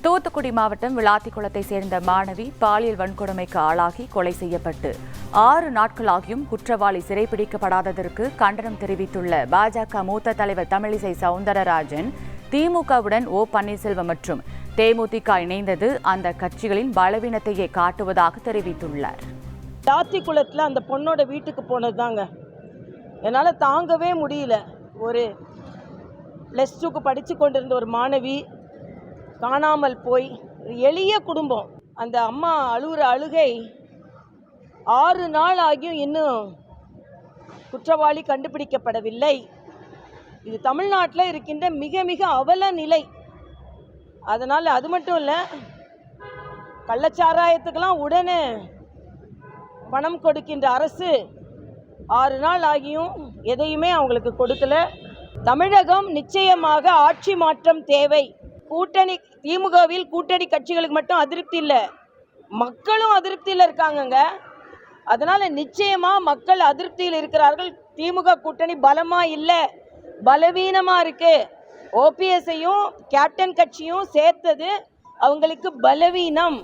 தூத்துக்குடி மாவட்டம் விளாத்திக்குளத்தை சேர்ந்த மாணவி பாலியல் வன்கொடுமைக்கு ஆளாகி கொலை செய்யப்பட்டு 6 நாட்களாகியும் குற்றவாளி சிறைப்பிடிக்கப்படாததற்கு கண்டனம் தெரிவித்துள்ள பாஜக மூத்த தலைவர் தமிழிசை சவுந்தரராஜன், திமுகவுடன் ஓ பன்னீர்செல்வம் மற்றும் தேமுதிக இணைந்தது அந்த கட்சிகளின் பலவீனத்தையே காட்டுவதாக தெரிவித்துள்ளார். விளாத்திக்குளத்தில் அந்த பொண்ணோட வீட்டுக்கு போனது தாங்க என்னால் தாங்கவே முடியல. ஒரு +2க்கு படித்து கொண்டிருந்த ஒரு மாணவி காணாமல் போய், எளிய குடும்பம், அந்த அம்மா அழுகிற அழுகை 6 நாள் ஆகியும் இன்னும் குற்றவாளி கண்டுபிடிக்கப்படவில்லை. இது தமிழ்நாட்டில் இருக்கின்ற மிக மிக அவல நிலை. அதனால் அது மட்டும் இல்லை, கள்ளச்சாராயத்துக்கெல்லாம் உடனே பணம் கொடுக்கின்ற அரசு 6 நாள் ஆகியும் எதையுமே அவங்களுக்கு கொடுக்கல. தமிழகம் நிச்சயமாக ஆட்சி மாற்றம் தேவை. கூட்டணி திமுகவில் கூட்டணி கட்சிகளுக்கு மட்டும் அதிருப்தி இல்லை, மக்களும் அதிருப்தியில் இருக்காங்கங்க. அதனால் நிச்சயமாக மக்கள் அதிருப்தியில் இருக்கிறார்கள். திமுக கூட்டணி பலமாக இல்லை, பலவீனமாக இருக்குது. ஓபிஎஸ்ஸையும் கேப்டன் கட்சியும் சேர்த்தது அவங்களுக்கு பலவீனம்.